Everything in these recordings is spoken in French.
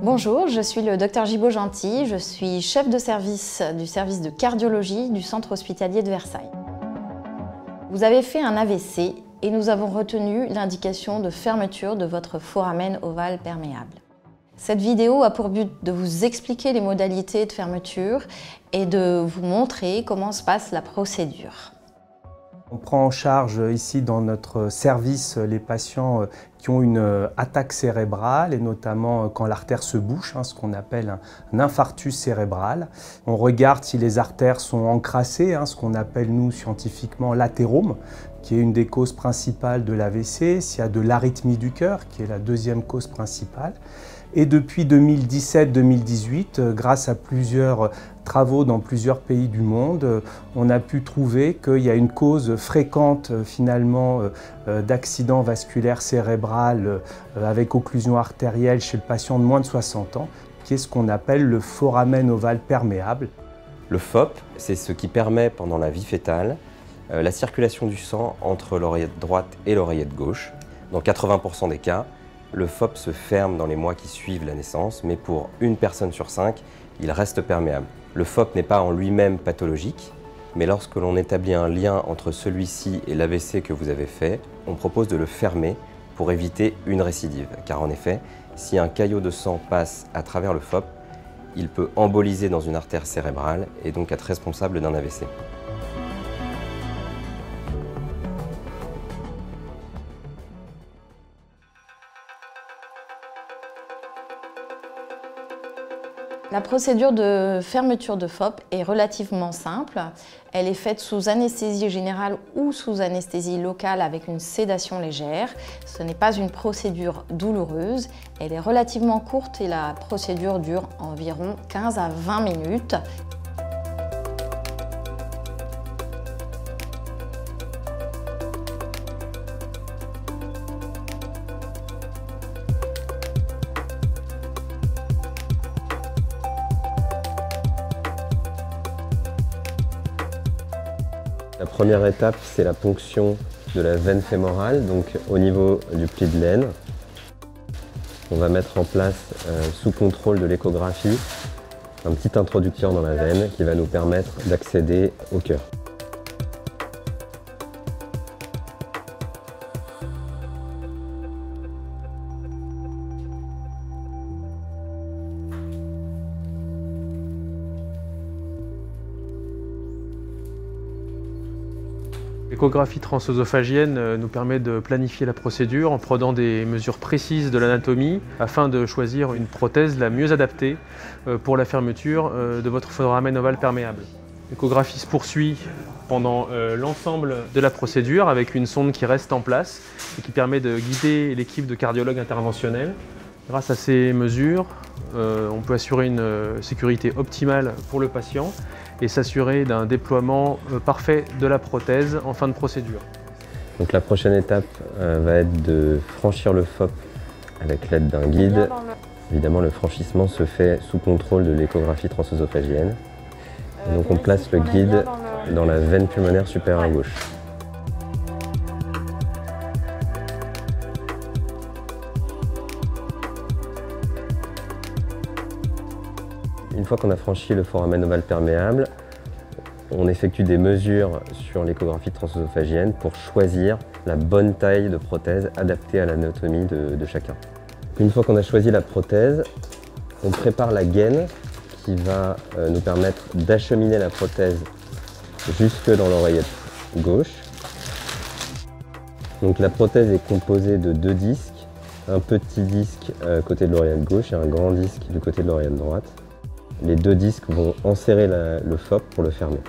Bonjour, je suis le Dr Gibaud-Gentil, je suis chef de service du service de cardiologie du centre hospitalier de Versailles. Vous avez fait un AVC et nous avons retenu l'indication de fermeture de votre foramen ovale perméable. Cette vidéo a pour but de vous expliquer les modalités de fermeture et de vous montrer comment se passe la procédure. On prend en charge ici dans notre service les patients qui ont une attaque cérébrale et notamment quand l'artère se bouche, ce qu'on appelle un infarctus cérébral. On regarde si les artères sont encrassées, ce qu'on appelle nous scientifiquement l'athérome, qui est une des causes principales de l'AVC, s'il y a de l'arythmie du cœur, qui est la deuxième cause principale. Et depuis 2017-2018, grâce à plusieurs travaux dans plusieurs pays du monde, on a pu trouver qu'il y a une cause fréquente finalement d'accident vasculaire cérébral avec occlusion artérielle chez le patient de moins de 60 ans, qui est ce qu'on appelle le foramen ovale perméable. Le FOP, c'est ce qui permet pendant la vie fœtale la circulation du sang entre l'oreillette droite et l'oreillette gauche. Dans 80% des cas, le FOP se ferme dans les mois qui suivent la naissance, mais pour une personne sur 5, il reste perméable. Le FOP n'est pas en lui-même pathologique, mais lorsque l'on établit un lien entre celui-ci et l'AVC que vous avez fait, on propose de le fermer pour éviter une récidive. Car en effet, si un caillot de sang passe à travers le FOP, il peut emboliser dans une artère cérébrale et donc être responsable d'un AVC. La procédure de fermeture de FOP est relativement simple. Elle est faite sous anesthésie générale ou sous anesthésie locale avec une sédation légère. Ce n'est pas une procédure douloureuse. Elle est relativement courte et la procédure dure environ 15 à 20 minutes. La première étape, c'est la ponction de la veine fémorale, donc au niveau du pli de l'aine. On va mettre en place, sous contrôle de l'échographie, un petit introducteur dans la veine qui va nous permettre d'accéder au cœur. L'échographie transœsophagienne nous permet de planifier la procédure en prenant des mesures précises de l'anatomie afin de choisir une prothèse la mieux adaptée pour la fermeture de votre foramen ovale perméable. L'échographie se poursuit pendant l'ensemble de la procédure avec une sonde qui reste en place et qui permet de guider l'équipe de cardiologues interventionnels. Grâce à ces mesures, on peut assurer une sécurité optimale pour le patient et s'assurer d'un déploiement parfait de la prothèse en fin de procédure. Donc la prochaine étape va être de franchir le FOP avec l'aide d'un guide. Évidemment, le franchissement se fait sous contrôle de l'échographie transœsophagienne. Donc on place le guide dans la veine pulmonaire supérieure gauche. Une fois qu'on a franchi le foramen ovale perméable, on effectue des mesures sur l'échographie transœsophagienne pour choisir la bonne taille de prothèse adaptée à l'anatomie de chacun. Une fois qu'on a choisi la prothèse, on prépare la gaine qui va nous permettre d'acheminer la prothèse jusque dans l'oreillette gauche. Donc la prothèse est composée de 2 disques, un petit disque côté de l'oreillette gauche et un grand disque du côté de l'oreillette droite. Les 2 disques vont enserrer le FOP pour le fermer.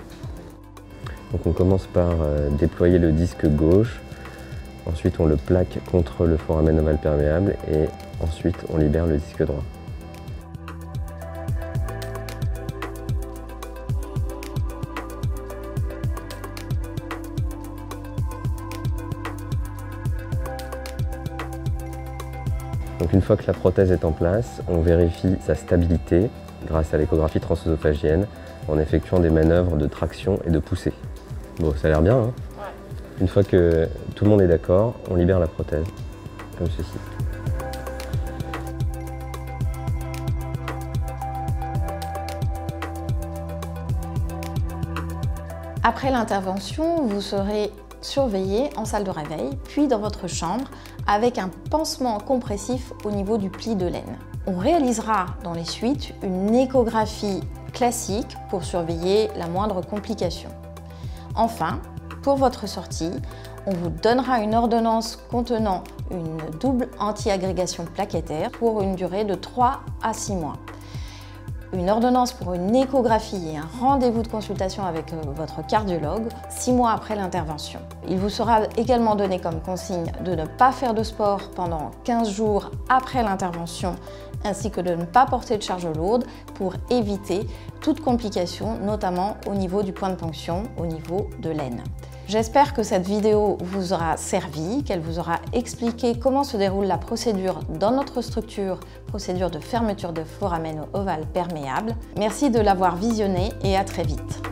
Donc on commence par déployer le disque gauche, ensuite on le plaque contre le foramen ovale perméable et ensuite on libère le disque droit. Donc une fois que la prothèse est en place, on vérifie sa stabilité grâce à l'échographie transœsophagienne en effectuant des manœuvres de traction et de poussée. Bon, ça a l'air bien, hein? Ouais. Une fois que tout le monde est d'accord, on libère la prothèse, comme ceci. Après l'intervention, vous serez surveillé en salle de réveil, puis dans votre chambre avec un pansement compressif au niveau du pli de l'aine. On réalisera dans les suites une échographie classique pour surveiller la moindre complication. Enfin, pour votre sortie, on vous donnera une ordonnance contenant une double anti-agrégation plaquettaire pour une durée de 3 à 6 mois. Une ordonnance pour une échographie et un rendez-vous de consultation avec votre cardiologue 6 mois après l'intervention. Il vous sera également donné comme consigne de ne pas faire de sport pendant 15 jours après l'intervention, ainsi que de ne pas porter de charge lourde pour éviter toute complication, notamment au niveau du point de ponction, au niveau de l'aine. J'espère que cette vidéo vous aura servi, qu'elle vous aura expliqué comment se déroule la procédure dans notre structure, procédure de fermeture de foramen ovale perméable. Merci de l'avoir visionnée et à très vite.